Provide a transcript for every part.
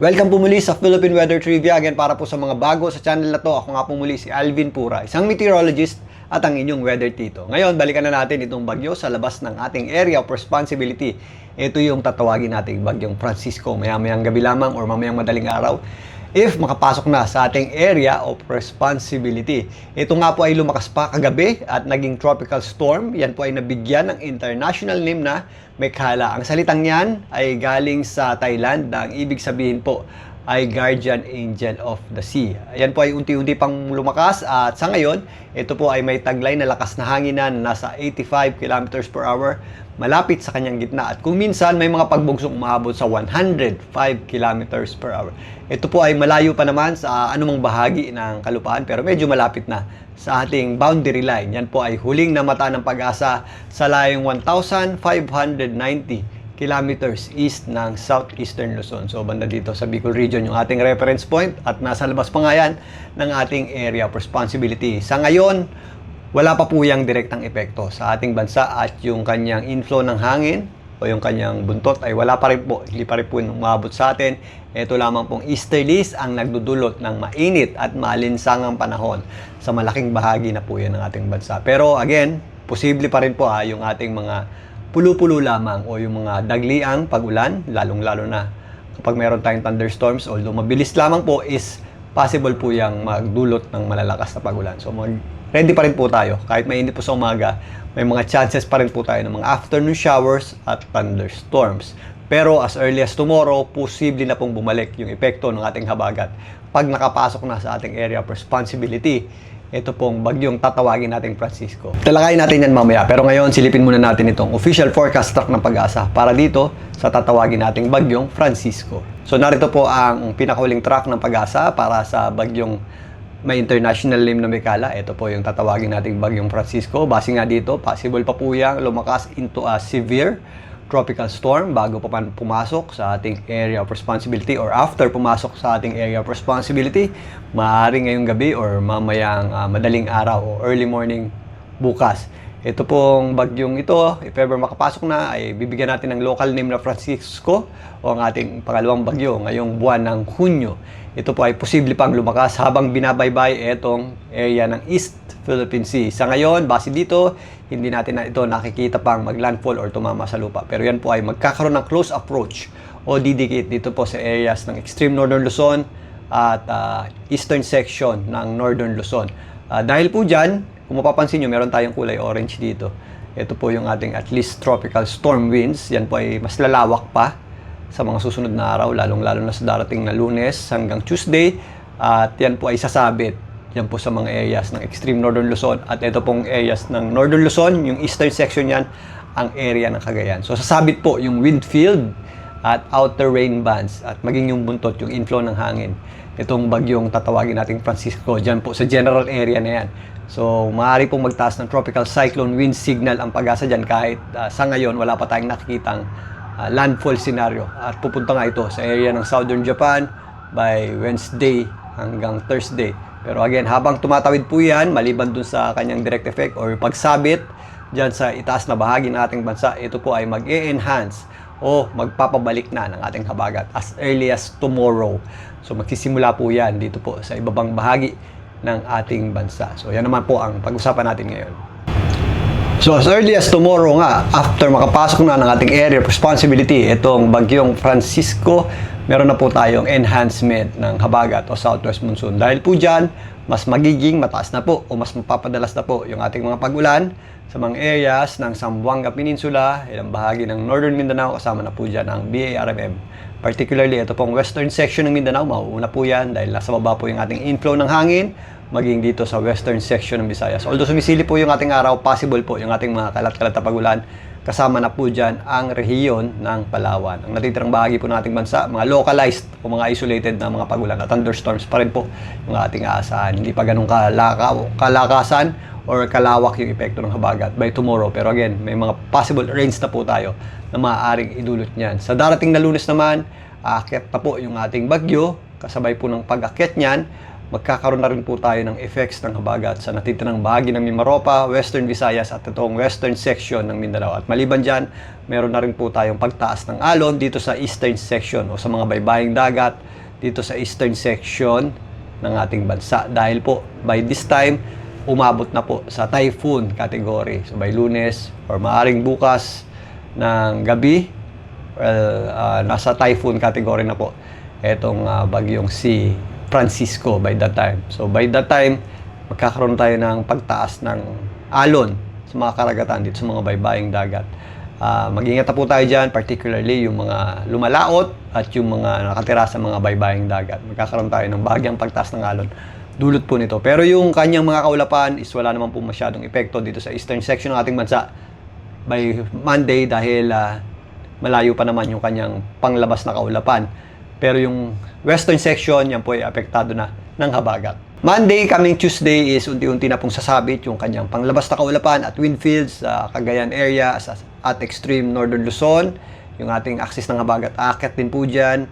Welcome po muli sa Philippine Weather Trivia. Again, para po sa mga bago sa channel na to, ako nga po muli si Alvin Pura, isang meteorologist at ang inyong weather tito. Ngayon, balikan na natin itong bagyo sa labas ng ating area of responsibility. Ito yung tatawagin nating bagyong Francisco. Maya-mayang gabi lamang or mamayang madaling araw, if makapasok na sa ating area of responsibility. Ito nga po ay lumakas pa kagabi at naging tropical storm. Yan po ay nabigyan ng international name na Mekhala. Ang salitang yan ay galing sa Thailand na ang ibig sabihin po ay Guardian Angel of the Sea. Yan po ay unti-unti pang lumakas at sa ngayon, ito po ay may taglay na lakas na hanginan na nasa 85 kilometers per hour malapit sa kanyang gitna at kung minsan may mga pagbugsong umaabot sa 105 kilometers per hour. Ito po ay malayo pa naman sa anumang bahagi ng kalupaan pero medyo malapit na sa ating boundary line. Yan po ay huling namata ng Pag-asa sa layong 1,590 kilometers east ng southeastern Luzon. So banda dito sa Bicol region yung ating reference point at nasa labas pa nga yan ng ating area of responsibility. Sa ngayon, wala pa po yung direktang epekto sa ating bansa at yung kanyang inflow ng hangin o yung kanyang buntot ay wala pa rin po, hindi pa rin po umabot sa atin. Ito lamang pong easterlies ang nagdudulot ng mainit at malinsangang panahon sa malaking bahagi na po yan ng ating bansa. Pero again, posible pa rin po yung ating mga pulo-pulo lamang o yung mga dagliang pag-ulan, lalong-lalo na kapag meron tayong thunderstorms, although mabilis lamang po is possible po yung magdulot ng malalakas na pag-ulan. So ready pa rin po tayo. Kahit mainit po sa umaga, may mga chances pa rin po tayo ng mga afternoon showers at thunderstorms. Pero as early as tomorrow, posible na pong bumalik yung epekto ng ating habagat. Pag nakapasok na sa ating area of responsibility, ito pong bagyong tatawagin nating Francisco. Talakayin natin yan mamaya. Pero ngayon, silipin muna natin itong official forecast track ng Pag-asa para dito sa tatawagin nating bagyong Francisco. So narito po ang pinakahuling track ng Pag-asa para sa bagyong may international name na Mekhala. Ito po yung tatawagin nating bagyong Francisco. Base nga dito, possible pa po yang lumakas into a severe tropical storm bago pa pumasok sa ating area of responsibility or after pumasok sa ating area of responsibility, maaaring ngayong gabi or mamayang madaling araw o early morning bukas. Ito pong bagyong ito, if ever makapasok na, ay bibigyan natin ng local name na Francisco o ang ating pangalawang bagyo ngayong buwan ng Hunyo. Ito po ay posible pang lumakas habang binabaybay itong area ng East Philippine Sea. Sa ngayon, base dito, hindi natin na ito nakikita pang maglandfall or tumama sa lupa. Pero yan po ay magkakaroon ng close approach o didikit dito po sa areas ng extreme northern Luzon at eastern section ng northern Luzon. Dahil po dyan, kung mapapansin nyo, meron tayong kulay orange dito. Ito po yung ating at least tropical storm winds. Yan po ay mas lalawak pa sa mga susunod na araw, lalong-lalo na sa darating na Lunes hanggang Tuesday. At yan po ay sasabit yan po sa mga areas ng extreme northern Luzon. At ito pong areas ng northern Luzon, yung eastern section yan, ang area ng Cagayan. So sasabit po yung wind field at outer rain bands at maging yung buntot, yung inflow ng hangin. Itong bagyong tatawagin nating Francisco, dyan po sa general area na yan. So maaari pong magtaas ng tropical cyclone wind signal ang Pag-asa dyan kahit sa ngayon wala pa tayong nakikitang landfall scenario. At pupunta nga ito sa area ng southern Japan by Wednesday hanggang Thursday. Pero again, habang tumatawid po yan, maliban dun sa kanyang direct effect or pagsabit dyan sa itaas na bahagi ng ating bansa, ito po ay mag-e-enhance o magpapabalik na ng ating habagat as early as tomorrow. So magsisimula po yan dito po sa ibabang bahagi ng ating bansa. So yan naman po ang pag-usapan natin ngayon. So as early as tomorrow nga, after makapasok na ng ating area of responsibility, itong bagyong Francisco, meron na po tayong enhancement ng habagat o southwest monsoon. Dahil po dyan, mas magiging mataas na po o mas mapapadalas na po yung ating mga pag-ulan sa mga areas ng Zamboanga Peninsula, ilang bahagi ng Northern Mindanao, kasama na po dyan ang BARMM. Particularly, ito pong western section ng Mindanao, mauuna po yan dahil nasa baba po yung ating inflow ng hangin, maging dito sa western section ng Visayas. Although sumisili po yung ating araw, possible po yung ating mga kalat-kalat na pag-ulan. Kasama na po dyan ang rehiyon ng Palawan. Ang natitirang bahagi po ng ating bansa, mga localized o mga isolated na mga pag-ulan at thunderstorms pa rin po yung ating aasahan. Hindi pa ganun kalakasan or kalawak yung epekto ng habagat by tomorrow. Pero again, may mga possible rains na po tayo na maaaring idulot niyan. Sa darating na Lunes naman, aakyat na po yung ating bagyo. Kasabay po ng pag-akyat niyan, magkakaroon na rin po tayo ng effects ng habagat sa natitirang bahagi ng Mimaropa, Western Visayas at itong western section ng Mindanao. At maliban dyan, meron na rin po tayong pagtaas ng alon dito sa eastern section o sa mga baybaying dagat dito sa eastern section ng ating bansa. Dahil po, by this time, umabot na po sa typhoon category. So by Lunes or maaring bukas ng gabi, nasa typhoon category na po itong bagyong si Francisco by that time. So by that time, magkakaroon tayo ng pagtaas ng alon sa mga karagatan dito sa mga baybaying dagat. Mag-ingat na po tayo dyan, particularly yung mga lumalaot at yung mga nakatira sa mga baybaying dagat. Magkakaroon tayo ng bahagyang pagtaas ng alon. Dulot po nito. Pero yung kanyang mga kaulapan is wala naman po masyadong epekto dito sa eastern section ng ating bansa by Monday dahil malayo pa naman yung kanyang panglabas na kaulapan. Pero yung western section, yan po ay apektado na ng habagat. Monday, coming Tuesday is unti-unti na pong sasabit yung kanyang panglabas na kaulapan at wind fields sa Cagayan area at extreme northern Luzon. Yung ating axis ng habagat, aakyat din po dyan.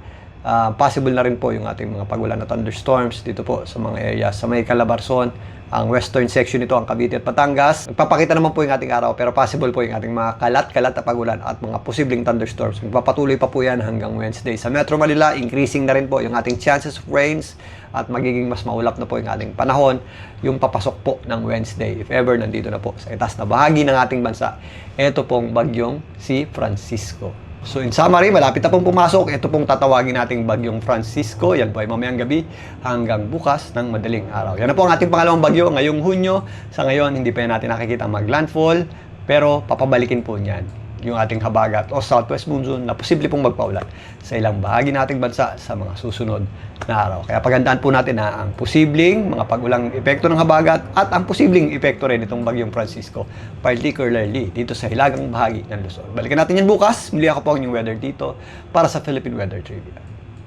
Possible na rin po yung ating mga pagulan na thunderstorms dito po sa mga area sa may Calabarzon. Ang western section nito, ang Cavite at Batangas. Nagpapakita naman po yung ating araw pero possible po yung ating mga kalat-kalat na pagulan at mga posibleng thunderstorms. Magpapatuloy pa po yan hanggang Wednesday. Sa Metro Manila, increasing na rin po yung ating chances of rains at magiging mas maulap na po yung ating panahon yung papasok po ng Wednesday if ever nandito na po sa itaas na bahagi ng ating bansa. Ito pong bagyong si Francisco. So in summary, malapit na pong pumasok. Ito pong tatawagin nating bagyong Francisco. Yan po ay mamayang gabi hanggang bukas ng madaling araw. Yan na po ang ating pangalawang bagyo ngayong Hunyo. Sa ngayon, hindi pa natin nakikita mag-landfall. Pero papabalikin po niyan yung ating habagat o southwest monsoon na posible pong magpaulan sa ilang bahagi ng ating bansa sa mga susunod na araw. Kaya pagandaan po natin na ang posibleng mga pagulang epekto ng habagat at ang posibleng epekto rin itong bagyong Francisco, particularly dito sa hilagang bahagi ng Luzon. Balikan natin yan bukas. Muli ako po ang inyong weather dito para sa Philippine Weather Trivia.